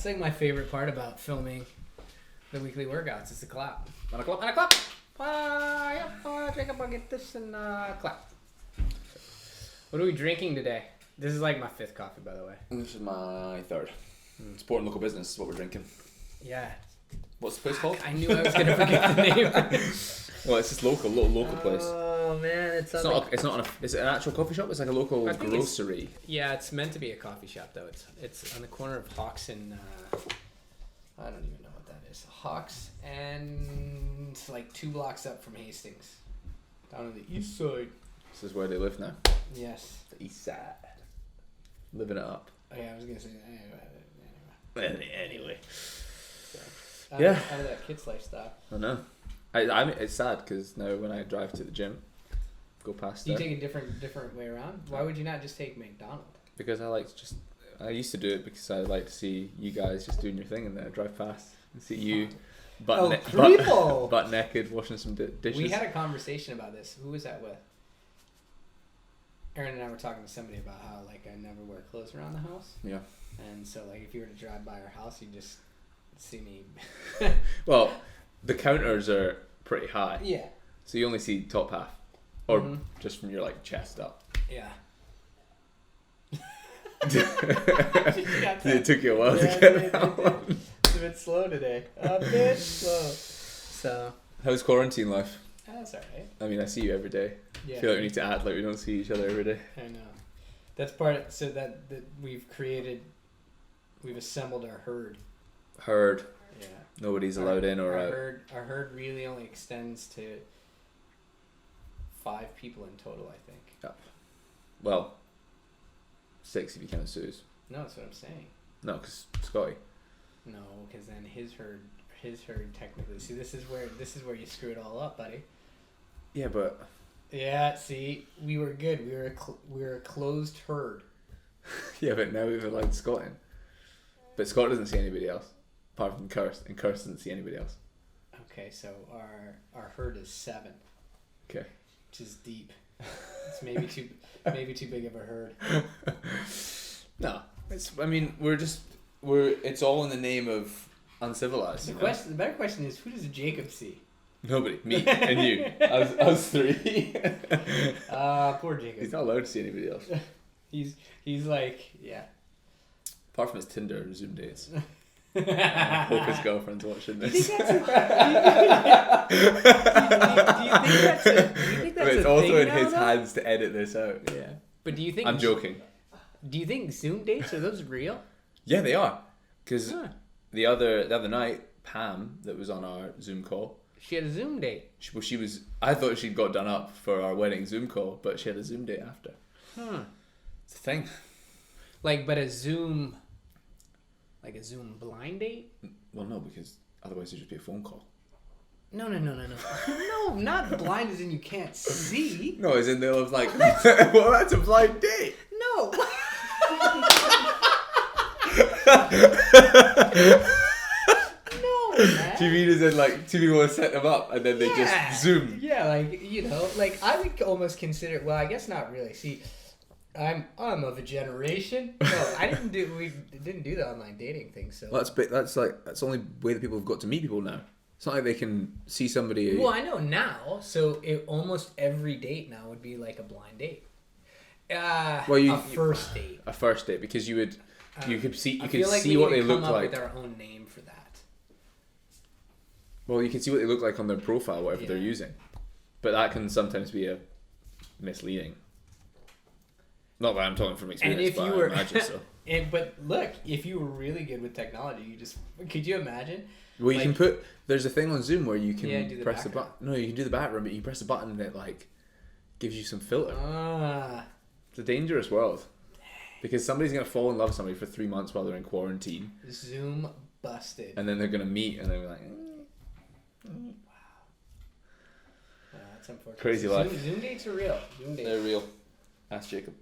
like my favorite part about filming the weekly workouts is the clap. And a clap. And a clap. Jacob, I'll get this and clap. What are we drinking today? This is like my 5th coffee, by the way. This is my 3rd. Supporting local business is what we're drinking. Yeah. What's the place called? I knew I was gonna forget the name. Well, it's this local place. Oh man, it's It's not. It's an actual coffee shop. It's like a local grocery. Yeah, it's meant to be a coffee shop though. It's on the corner of Hawks and I don't even know what that is. Hawks and like 2 blocks up from Hastings, down on the east side. This is where they live now. Yes. The east side. Living it up. Oh yeah, I was gonna say Anyway. So, Yeah. Out of that kid's lifestyle. I know. I mean, it's sad because now when I drive to the gym, go past Do you there. take a different way around? Why would you not just take McDonald's? Because I used to do it because I like to see you guys just doing your thing and then I drive past and see you butt naked washing some dishes. We had a conversation about this. Who was that with? Aaron and I were talking to somebody about how like I never wear clothes around the house. Yeah. And so like if you were to drive by our house, you'd just see me. Well, the counters are pretty high. Yeah. So you only see top half. Or just from your like chest up. Yeah. It took you a while to get that one. It's a bit slow today. A bit slow. So. How's quarantine life? That's alright. I mean, I see you every day. Yeah. I feel like we need to act like we don't see each other every day. I know. That's part. So that we've assembled our herd. Herd. Yeah. Nobody's allowed in or out. Our herd really only extends to 5 people in total, I think. Yeah. Well, 6 if you count Sue's. No, that's what I'm saying. No, because Scotty. No, because then his herd technically. See, this is where you screw it all up, buddy. Yeah, but. Yeah. See, we were good. We were a closed herd. Yeah, but now we've allowed Scott in. But Scott doesn't see anybody else apart from Kirst, and Kirst doesn't see anybody else. Okay, so our herd is 7. Okay. Which is deep. It's maybe too big of a herd. No, it's all in the name of Uncivilized. The better question is, who does Jacob see? Nobody, me and you, us 3. Poor Jacob. He's not allowed to see anybody else. He's like, yeah. Apart from his Tinder and Zoom dates. I hope his girlfriend's watching this. Do you think that's but it's a also thing in his now, hands to edit this out. Yeah. But do you think... I'm joking. Do you think Zoom dates, are those real? Yeah, they are. Because the other night, Pam, that was on our Zoom call... She had a Zoom date. I thought she'd got done up for our wedding Zoom call, but she had a Zoom date after. It's a thing. Like a Zoom blind date? Well, no, because otherwise it'd just be a phone call. No. No, not blind as in you can't see. No, as in they'll have like, well, that's a blind date. No. No, man. Do you mean as in like 2 people will set them up and then they just Zoom? Yeah, like I would almost consider. Well, I guess not really. See, I'm of a generation. No, we didn't do the online dating thing. So Well, that's the only way that people have got to meet people now. It's not like they can see somebody. Well, I know now. So almost every date now would be like a blind date. A first date. A first date, because you could see what they look like. With our own name for that. Well, you can see what they look like on their profile, whatever they're using, but that can sometimes be misleading. Not that I'm talking from experience, but I imagine so. But look, if you were really good with technology, could you imagine? Well, you can put. There's a thing on Zoom where you can do the press the button. No, you can do the background, but you press the button and it like gives you some filter. It's a dangerous world because somebody's gonna fall in love with somebody for 3 months while they're in quarantine. Zoom busted. And then they're gonna meet and they're like. Wow. That's unfortunate. Crazy life. Zoom dates are real. They're real. Ask Jacob.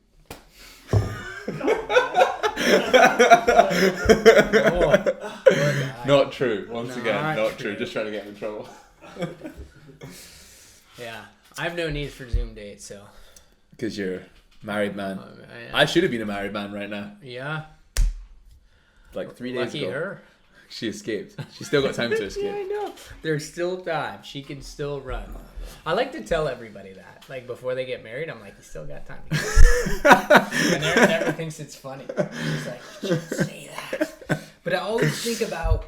Not true. Once again, not true. Just trying to get him in trouble. Yeah, I have no need for Zoom dates, so. Because you're a married man. I should have been a married man right now. Yeah. like 3 days Lucky ago. her. She escaped. She's still got time to escape. Yeah, I know. There's still time. She can still run. I like to tell everybody that. Like, before they get married, I'm like, you still got time to go. And Erin never thinks it's funny. She's like, you shouldn't say that. But I always think about...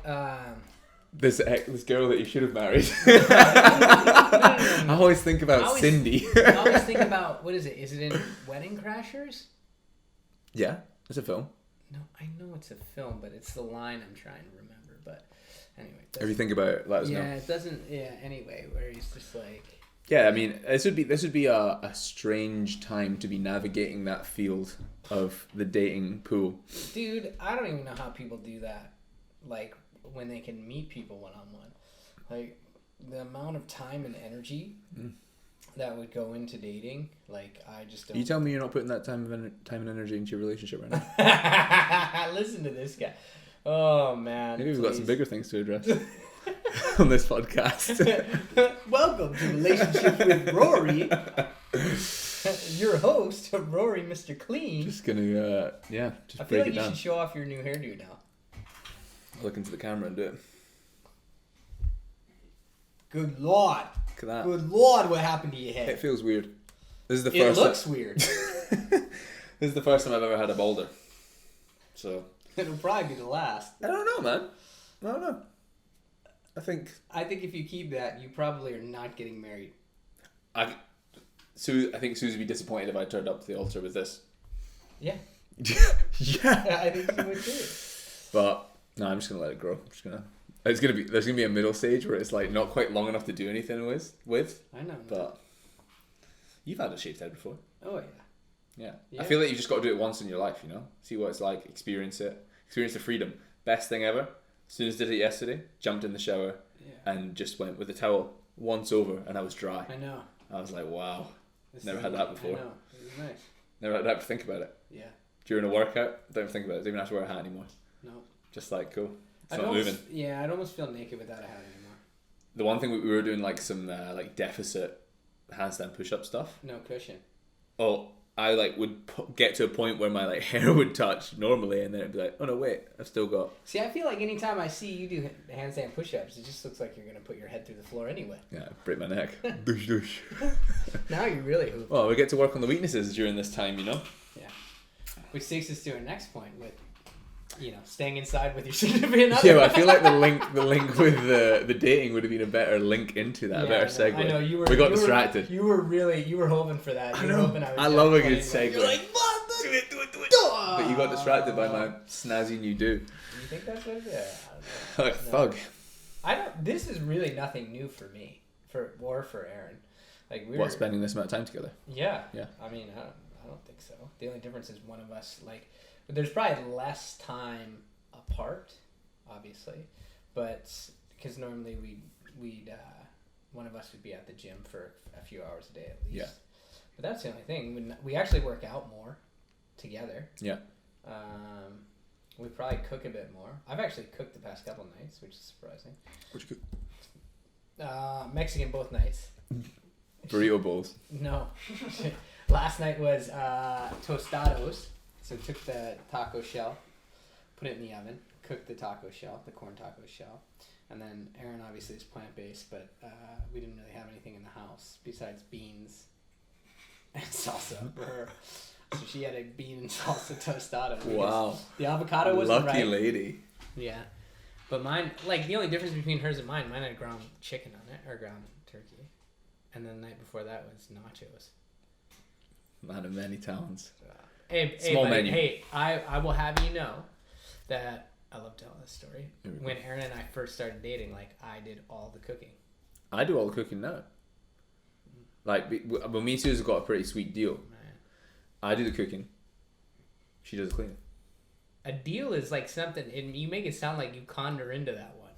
This girl that you should have married. I always think about Cindy. I always think about... What is it? Is it in Wedding Crashers? Yeah, it's a film. No, I know it's a film, but it's the line I'm trying to remember. But anyway. If you think about it, let us know. Yeah, it doesn't... Yeah, anyway, where he's just like... Yeah, I mean, this would be a strange time to be navigating that field of the dating pool. Dude, I don't even know how people do that. Like, when they can meet people one-on-one. Like, the amount of time and energy that would go into dating, like, I just don't... You tell me you're not putting that time and energy into your relationship right now. Listen to this guy. Oh, man. Maybe we've got some bigger things to address on this podcast. Welcome to Relationship with Rory. Your host, Rory, Mr. Clean. Just gonna, just I break feel like it you down. should show off your new hairdo now. Look into the camera and do it. Good Lord. Look at that. Good Lord, what happened to your head? It feels weird. This is the It first. looks weird. This is the first time I've ever had a Boulder. So. It'll probably be the last. I don't know, man. I don't know. I think if you keep that, you probably are not getting married. I think Susie would be disappointed if I turned up to the altar with this. Yeah. Yeah. I think you would too. But no, I'm just gonna let it grow. There's gonna be a middle stage where it's like not quite long enough to do anything with. I know. But you've had a shaved head before. Oh Yeah. Yeah. I feel like you just got to do it once in your life, you know? See what it's like, experience it. Experience the freedom. Best thing ever. As soon as I did it yesterday, jumped in the shower and just went with the towel once over and I was dry. I know. I was like, wow. Never had that before. I know. It was nice. Never had to think about it. Yeah. During a workout, don't think about it. Don't even have to wear a hat anymore. No. Just like, cool. It's not almost, moving. Yeah, I'd almost feel naked without a hat anymore. The one thing we were doing like some like deficit handstand push-up stuff. No cushion. Oh, I like would get to a point where my like hair would touch normally, and then it'd be like, oh no, wait, I've still got. See, I feel like anytime I see you do handstand push-ups, it just looks like you're gonna put your head through the floor anyway. Yeah, break my neck. Douche, douche. Now you really hoop. Well, we get to work on the weaknesses during this time, you know. Yeah. Which takes us to our next point with, staying inside with your significant other. Yeah, but I feel like the link with the dating would have been a better link into that, a better segue. I know we got distracted. You were hoping for that. I know. I love a good segue. You're like, do it. But you got distracted by my snazzy new do. You think that's what it is? Like thug. This is really nothing new for me, for Aaron. Like What, spending this amount of time together? Yeah. Yeah. I mean, I don't think so. The only difference is one of us but there's probably less time apart, obviously, but because normally we'd one of us would be at the gym for a few hours a day at least. Yeah. But that's the only thing. We actually work out more together. Yeah. We probably cook a bit more. I've actually cooked the past couple nights, which is surprising. What'd you cook? Mexican both nights. Burrito bowls. No. Last night was tostados. So took the taco shell, put it in the oven, cooked the taco shell, the corn taco shell. And then Aaron obviously is plant-based, but we didn't really have anything in the house besides beans and salsa for her. So she had a bean and salsa tostada. Wow. The avocado wasn't right. Lucky lady. Yeah. But mine, the only difference between hers and mine had ground chicken on it, or ground turkey. And then the night before that was nachos. Man of many talents. Hey, Small buddy, menu. I will have you know that I love telling this story. When Aaron and I first started dating, I did all the cooking. I do all the cooking now. But me and Sue's got a pretty sweet deal. Man. I do the cooking. She does the cleaning. A deal is something, and you make it sound like you conned her into that one.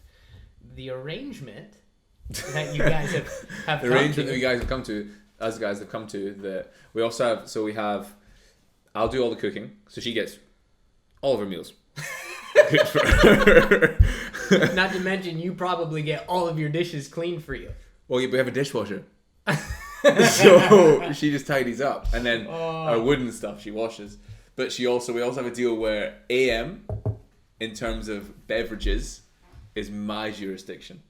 The arrangement that you guys have the arrangement that you guys have come to, us guys have come to, that we also have, I'll do all the cooking, so she gets all of her meals. Good for her. Not to mention, you probably get all of your dishes clean for you. Well, yeah, we have a dishwasher. So she just tidies up. And then our wooden stuff she washes. But we also have a deal where AM, in terms of beverages is my jurisdiction.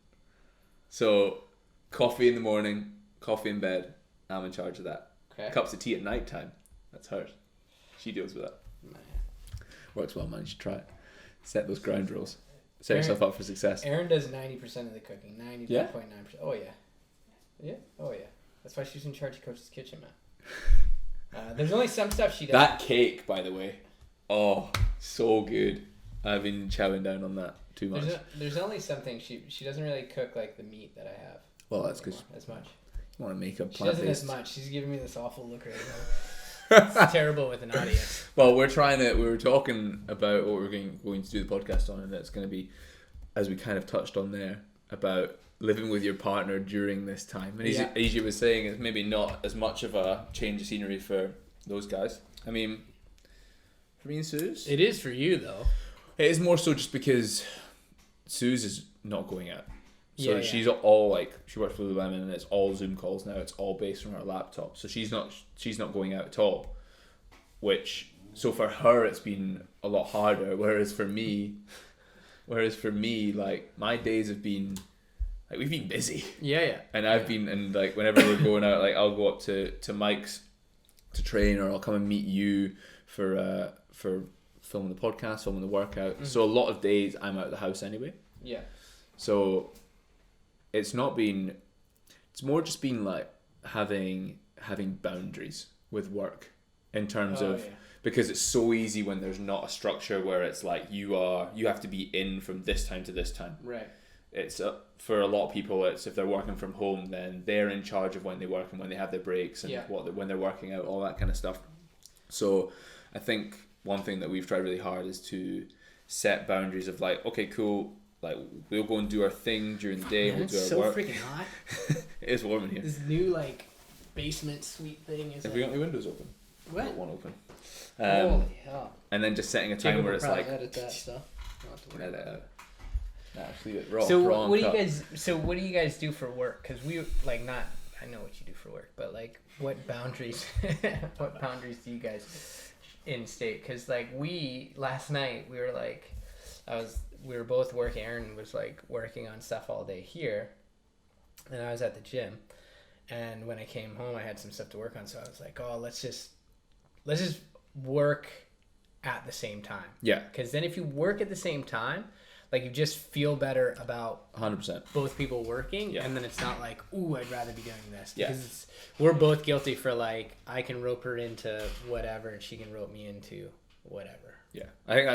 So coffee in the morning, coffee in bed, I'm in charge of that. Okay. Cups of tea at night time, that's hers. She deals with that. Man. Works well, man. You should try it. Set those ground rules. Set yourself up for success. Erin does 90% of the cooking. 99.9%. Yeah? Oh, yeah. Yeah? Oh, yeah. That's why she's in charge of Coach's Kitchen, man. There's only some stuff she does. That cake, by the way. Oh, so good. I've been chowing down on that too much. There's only something she doesn't really cook like the meat that I have. Well, that's because as much. You want to make a She doesn't plant-based. as much. She's giving me this awful look right now. It's terrible with an audience. Well, we were talking about what we're going to do the podcast on, and it's going to be, as we kind of touched on there, about living with your partner during this time. And as you was saying, it's maybe not as much of a change of scenery for those guys. I mean, for me and Suze, It is for you, though. it is more so just because Suze is not going out. So Yeah, she's all like, she works for Lululemon and it's all Zoom calls now. It's all based from her laptop. So she's not going out at all. So for her it's been a lot harder. Whereas for me, like my days have been, like we've been busy. Yeah. And I've been, and like whenever we're going out, like I'll go up to Mike's to train, or I'll come and meet you for filming the podcast, filming the workout. Mm-hmm. So a lot of days I'm out of the house anyway. Yeah. So it's more just been like having boundaries with work in terms of, because it's so easy when there's not a structure where it's like you have to be in from this time to this time. Right. It's for a lot of people, it's if they're working from home, then they're in charge of when they work and when they have their breaks and when they're working out, all that kind of stuff. So I think one thing that we've tried really hard is to set boundaries of like, okay, cool, like we'll go and do our thing during the day. We'll do our work. It's so freaking hot. It is warm in here. This new like basement suite thing is. Have we got the windows open? What? Got one open. Holy hell! And then just setting a time where it's like. Edit that stuff. Edit it out. Nah, just leave it raw. So raw what do cut. you guys? So what do you guys do for work? Because we like not. I know what you do for work, but like, what boundaries? What boundaries do you guys instate? Because like last night we were like, we were both working. Erin was like working on stuff all day here, and I was at the gym. And when I came home, I had some stuff to work on. So I was like, oh, let's just work at the same time. Yeah. Because then if you work at the same time, like you just feel better about 100%. both people working. Yeah. And then it's not like, ooh, I'd rather be doing this. Yeah. Because we're both guilty for like, I can rope her into whatever and she can rope me into whatever. Yeah, I think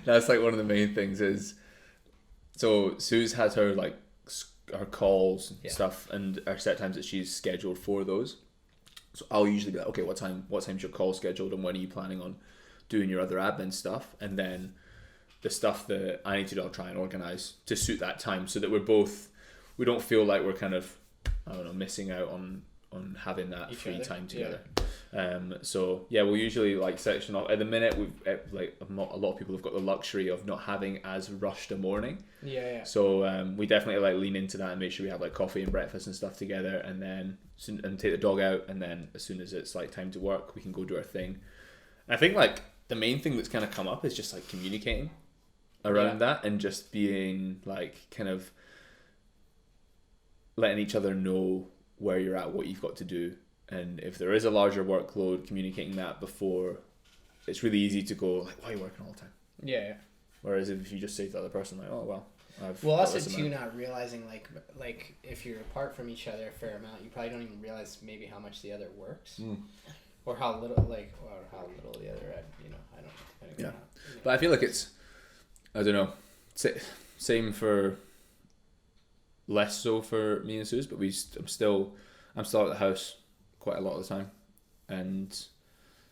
that's like one of the main things is, so Suze has her like her calls and stuff and our set times that she's scheduled for those. So I'll usually be like, okay, what time's your call scheduled and when are you planning on doing your other admin stuff? And then the stuff that I need to do, I'll try and organize to suit that time so that we don't feel like we're kind of, I don't know, missing out on having that free time together. So yeah, we'll usually like section off. At the minute, we've like a lot of people have got the luxury of not having as rushed a morning. Yeah. So we definitely like lean into that and make sure we have like coffee and breakfast and stuff together, and then and take the dog out, and then as soon as it's like time to work, we can go do our thing. And I think like the main thing that's kind of come up is just like communicating around that and just being like kind of letting each other know where you're at, what you've got to do. And if there is a larger workload, communicating that before, it's really easy to go like, why are you working all the time? Yeah. Whereas if you just say to the other person like, oh well, well, also too, not realizing like if you're apart from each other a fair amount, you probably don't even realize maybe how much the other works, or how little the other. I don't know. But I feel like it's, I don't know, same for, less so for me and Suze, but I'm still at the house quite a lot of the time,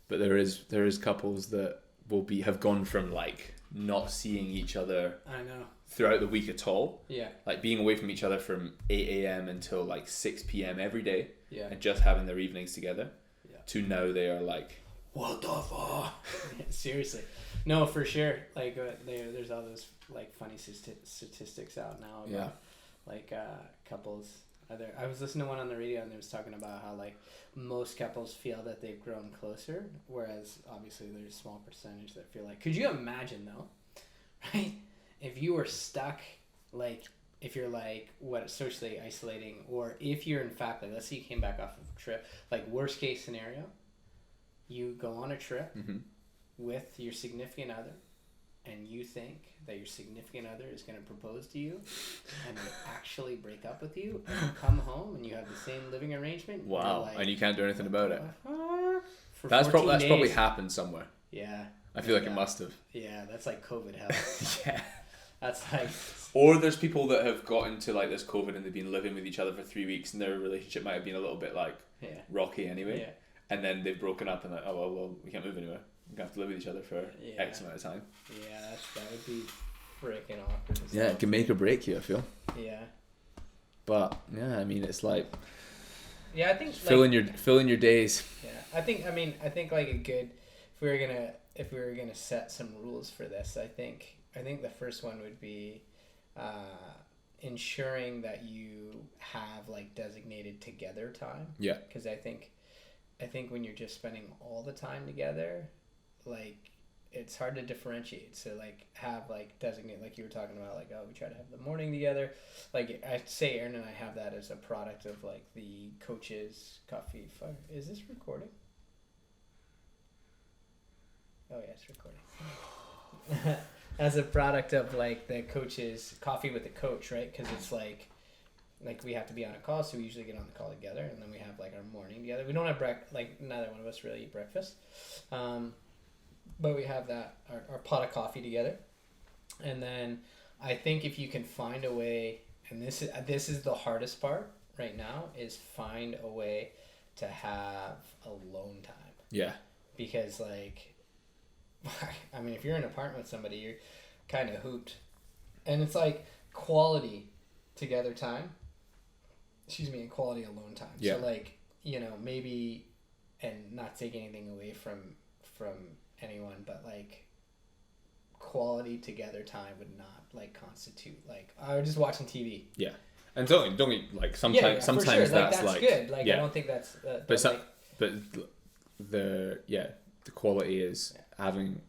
but there is couples that have gone from like not seeing each other throughout the week at all, like being away from each other from 8 a.m. until like 6 p.m. every day, and just having their evenings together, to now they are like, what the fuck? Seriously, no, for sure. Like there's all those like funny statistics out now about like couples I was listening to one on the radio and it was talking about how like most couples feel that they've grown closer, whereas obviously there's a small percentage that feel like. Could you imagine though, right? If you were stuck, like if you're like socially isolating, or if you're in fact like let's say you came back off of a trip, like worst case scenario, you go on a trip with your significant other, and you think that your significant other is going to propose to you and they actually break up with you and you come home and you have the same living arrangement. Wow. Like, and you can't do anything about it. That's probably happened somewhere. Yeah. I feel like it must have. Yeah, that's like COVID hell. Yeah. That's like... Or there's people that have got into like this COVID and they've been living with each other for 3 weeks and their relationship might have been a little bit like rocky anyway. Yeah. And then they've broken up and like, oh well, we can't move anywhere. We're going to have to live with each other for X amount of time. Yeah, that would be freaking awkward. Yeah, it can make or break you, I feel. Yeah. But yeah, I mean, it's like. Yeah, I think fill in your days. Yeah, I think like a good if we were gonna set some rules for this, I think the first one would be ensuring that you have like designated together time. Yeah. Because I think when you're just spending all the time together, like it's hard to differentiate. So like have like designate, like you were talking about, like, oh, we try to have the morning together. Like I'd say Aaron and I have that as a product of like the coaches coffee. Is this recording? Oh yeah, it's recording. As a product of like the coaches coffee with the coach, right? Because it's like we have to be on a call, so we usually get on the call together, and then we have like our morning together. We don't have like neither one of us really eat breakfast, but we have that our pot of coffee together. And then I think if you can find a way, and this is the hardest part right now, is find a way to have alone time. Yeah. Because like, I mean, if you're in an apartment with somebody, you're kind of hooped, and it's like quality together time. And quality alone time. Yeah. So like, maybe, and not take anything away from anyone, but like quality together time would not like constitute like just watching TV. Yeah. And don't like sometimes sure. that's good. Like I don't think that's but the quality is having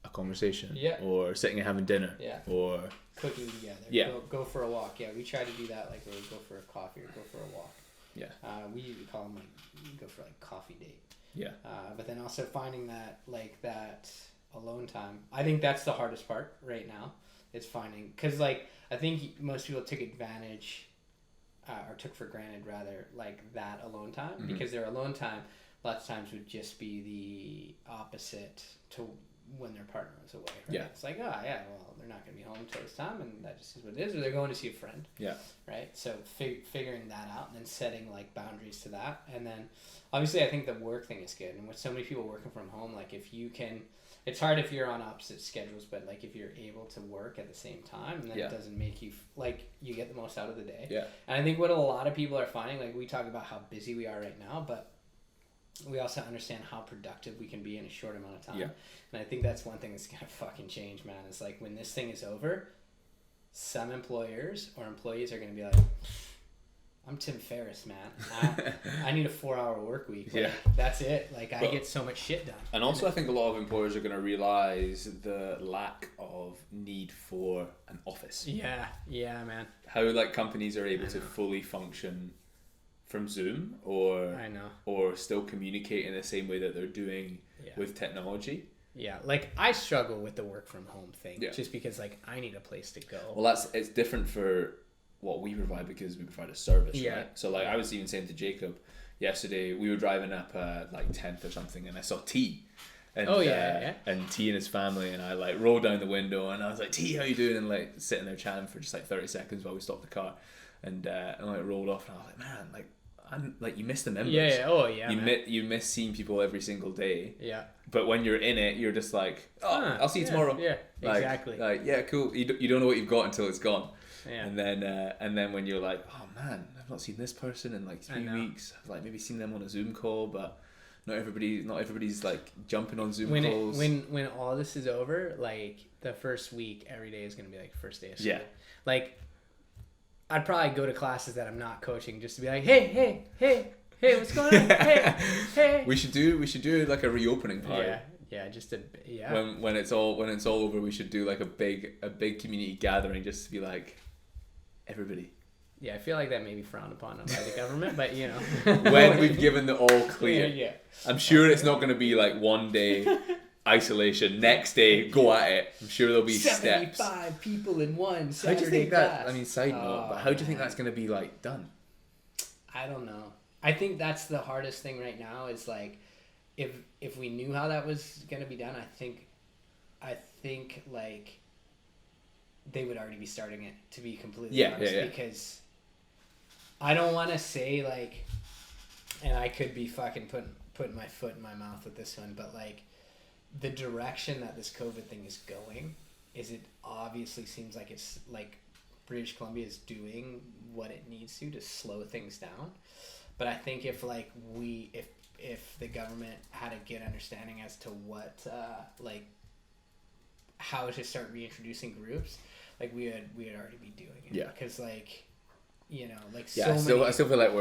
a conversation or sitting and having dinner or cooking together. Go for a walk. Yeah, we try to do that, like where we go for a coffee or go for a walk. Yeah. We usually call them like go for like coffee date. Yeah. But then also finding that like that alone time. I think that's the hardest part right now. Is finding, because like I think most people took advantage or took for granted rather like that alone time, because their alone time lots of times would just be the opposite to when their partner was away. Right? Yeah. It's like, oh yeah, well they're not going to be home till this time, and that just is what it is, or they're going to see a friend. Yeah. Right. So figuring that out and then setting like boundaries to that, and then obviously I think the work thing is good, and with so many people working from home, like if you can. It's hard if you're on opposite schedules, but like if you're able to work at the same time, and then it doesn't make you like you get the most out of the day. Yeah. And I think what a lot of people are finding, like we talk about how busy we are right now, but we also understand how productive we can be in a short amount of time. Yeah. And I think that's one thing that's gonna fucking change, man. It's like when this thing is over, some employers or employees are gonna be like, I'm Tim Ferriss, man. I need a 4-hour work week. Like, that's it. Like, I get so much shit done. And also, I think a lot of employers are going to realize the lack of need for an office. Yeah, man. How, like, companies are able to fully function from Zoom or still communicate in the same way that they're doing with technology. Yeah, like, I struggle with the work from home thing just because, like, I need a place to go. Well, it's different for what we provide because we provide a service, right? So like I was even saying to Jacob yesterday, we were driving up like 10th or something, and I saw T, and and T and his family, and I like rolled down the window and I was like, T, how you doing? And like sitting there chatting for just like 30 seconds while we stopped the car, and like rolled off, and I was like, man, like I'm like, you miss the members. You miss seeing people every single day. Yeah. But when you're in it, you're just like, I'll see you tomorrow. Yeah, like, exactly. Like cool. You don't know what you've got until it's gone. Yeah. And then when you're like, oh man, I've not seen this person in like 3 weeks. I've like maybe seen them on a Zoom call, but not everybody's like jumping on Zoom calls. When all this is over, like the first week, every day is gonna be like first day of school. Yeah. Like I'd probably go to classes that I'm not coaching just to be like, hey, what's going on? Hey. We should do like a reopening party. Yeah, When it's all over, we should do like a big community gathering just to be like, everybody. Yeah, I feel like that may be frowned upon by the government, but you know. When we've given the all clear. Yeah. I'm sure it's not going to be like one day isolation, next day go at it. I'm sure there'll be 75 steps. people in one Saturday How do you think class. that? I mean, side note, but how do you think that's going to be like done? I don't know. I think that's the hardest thing right now. Is like, if we knew how that was going to be done, I think like they would already be starting it. To be completely honest, because I don't want to say like, and I could be fucking putting my foot in my mouth with this one, but like, the direction that this COVID thing is going is it obviously seems like it's like British Columbia is doing what it needs to slow things down. But I think if the government had a good understanding as to what like how to start reintroducing groups, like we would already be doing it. Yeah. Because like, you know, like I still feel like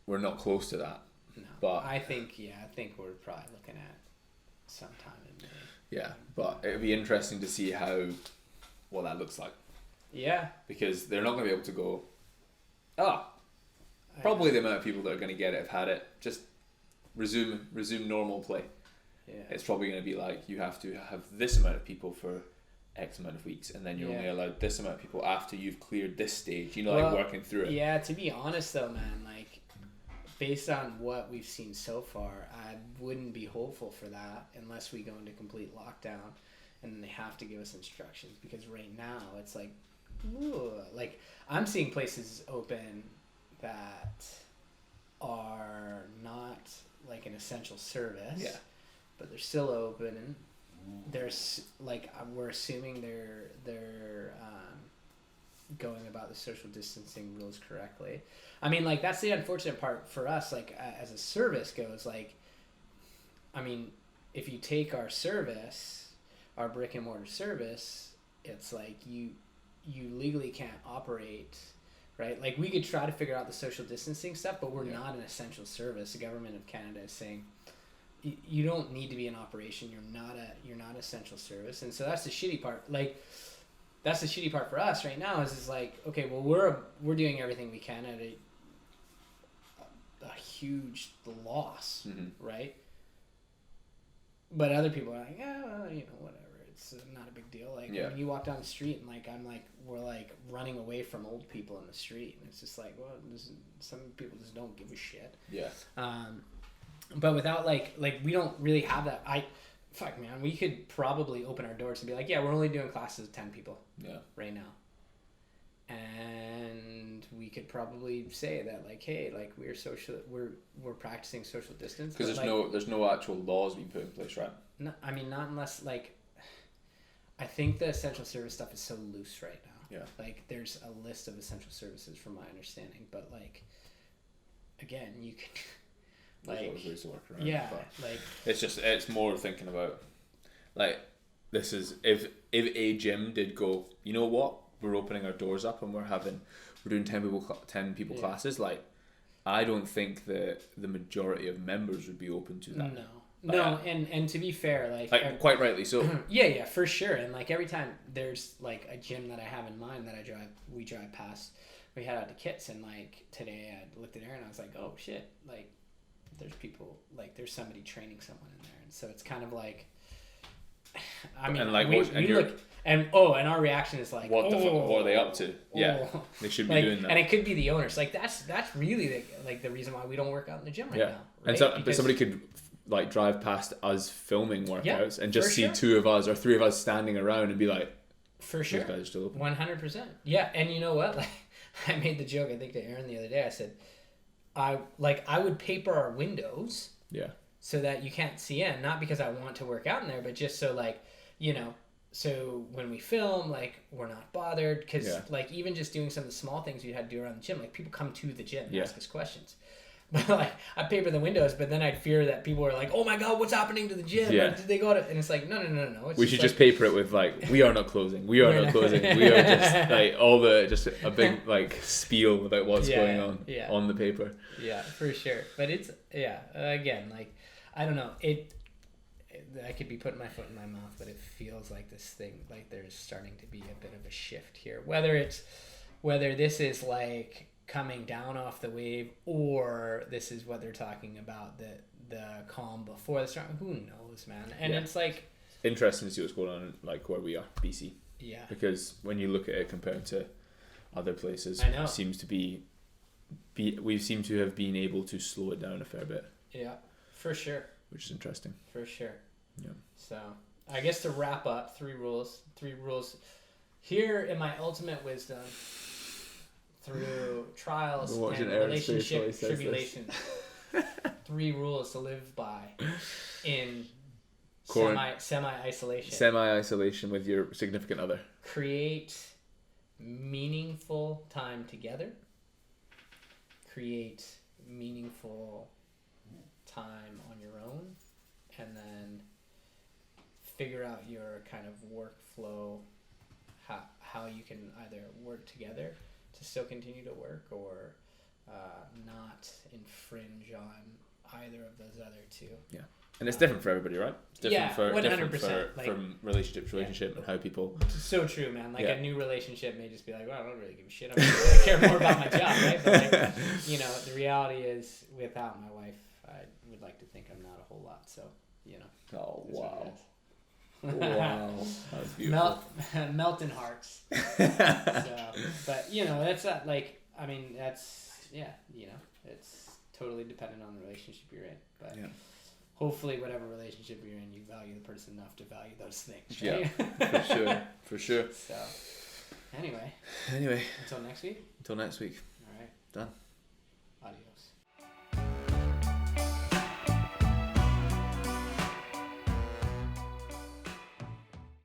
we're not close to that. No. But I think we're probably looking at sometime in May. Yeah, but it'd be interesting to see what that looks like. Yeah. Because they're not going to be able to go, probably the amount of people that are going to get it have had it. Just resume normal play. Yeah. It's probably going to be like you have to have this amount of people for X amount of weeks, and then you're only allowed this amount of people after you've cleared this stage. You know, like working through it. Yeah, to be honest though, man, like based on what we've seen so far, I wouldn't be hopeful for that unless we go into complete lockdown, and then they have to give us instructions. Because right now it's like, like I'm seeing places open that are not like an essential service. Yeah. But they're still open, and there's like we're assuming they're going about the social distancing rules correctly. I mean, like that's the unfortunate part for us. Like as a service goes, like I mean, if you take our service, our brick and mortar service, it's like you legally can't operate. Right, like we could try to figure out the social distancing stuff, but we're not an essential service. The government of Canada is saying you don't need to be in operation. You're not essential service, and so that's the shitty part. Like that's the shitty part for us right now. Is like, okay, well we're doing everything we can at a huge loss, right? But other people are like, yeah, well, you know, whatever. It's not a big deal. Like when you walk down the street and like we're like running away from old people in the street, and it's just like, well, some people just don't give a shit. Yeah. But without like we don't really have that. Man, we could probably open our doors and be like, yeah, we're only doing classes of 10 people. Yeah. Right now. And we could probably say that like, hey, like we're practicing social distance. Because there's no actual laws being put in place, right? No, I mean not unless like. I think the essential service stuff is so loose right now. Yeah. Like there's a list of essential services from my understanding, but like, again, you can. There's always ways to work around. Yeah, like it's more thinking about like this is if a gym did go, you know what, we're opening our doors up and we're doing 10 people classes, like I don't think the majority of members would be open to that. No, and to be fair, like quite rightly so. Yeah, for sure. And like every time there's like a gym that I have in mind that we drive past, we head out to Kits, and like today I looked at Aaron and I was like, oh shit, like there's people, like there's somebody training someone in there, and so it's kind of like, I mean, and like we look, and our reaction is like, what are they up to? Yeah, they should be doing that. And it could be the owners. Like that's really the reason why we don't work out in the gym right now. Right? And but somebody could like drive past us filming workouts and just see 2 of us or 3 of us standing around and be like, for sure, these guys are still open. 100%. Yeah, and you know what? Like I made the joke I think to Aaron the other day. I said, I would paper our windows. Yeah. So that you can't see in, not because I want to work out in there, but just so like, you know, so when we film, like we're not bothered, because like even just doing some of the small things we had to do around the gym, like people come to the gym and ask us questions. But like I paper the windows, but then I'd fear that people were like, "Oh my God, what's happening to the gym? Yeah. Like, did they go to?" And it's like, no. It's We should just paper it with like, "We are not closing. We are not closing. We are just like all the just a big like spiel about what's going on the paper." Yeah, for sure. But it's again, like I don't know. I could be putting my foot in my mouth, but it feels like this thing, like there's starting to be a bit of a shift here. Whether this is like coming down off the wave, or this is what they're talking about, the calm before the storm. Who knows, man? And it's like interesting to see what's going on, like where we are, BC. Yeah. Because when you look at it compared to other places, I know. it seems to we seem to have been able to slow it down a fair bit. Yeah, for sure. Which is interesting. For sure. Yeah. So I guess to wrap up, 3 rules here in my ultimate wisdom. Through trials and relationship tribulations. 3 rules to live by in semi-isolation. Semi-isolation with your significant other. Create meaningful time together. Create meaningful time on your own. And then figure out your kind of workflow, how you can either work together to still continue to work, or not infringe on either of those other 2. Yeah, and it's different for everybody, right? It's different 100%. From relationship to relationship, and how people. It's so true, man. Like a new relationship may just be like, well, I don't really give a shit. I care more about my job, right? But like, the reality is, without my wife, I would like to think I'm not a whole lot. So, Oh wow. Wow, that was beautiful. Melting hearts. So, but that's not like, I mean, that's it's totally dependent on the relationship you're in. But hopefully, whatever relationship you're in, you value the person enough to value those things. Right? Yeah, for sure. So, anyway. Until next week. All right. Done. Adios.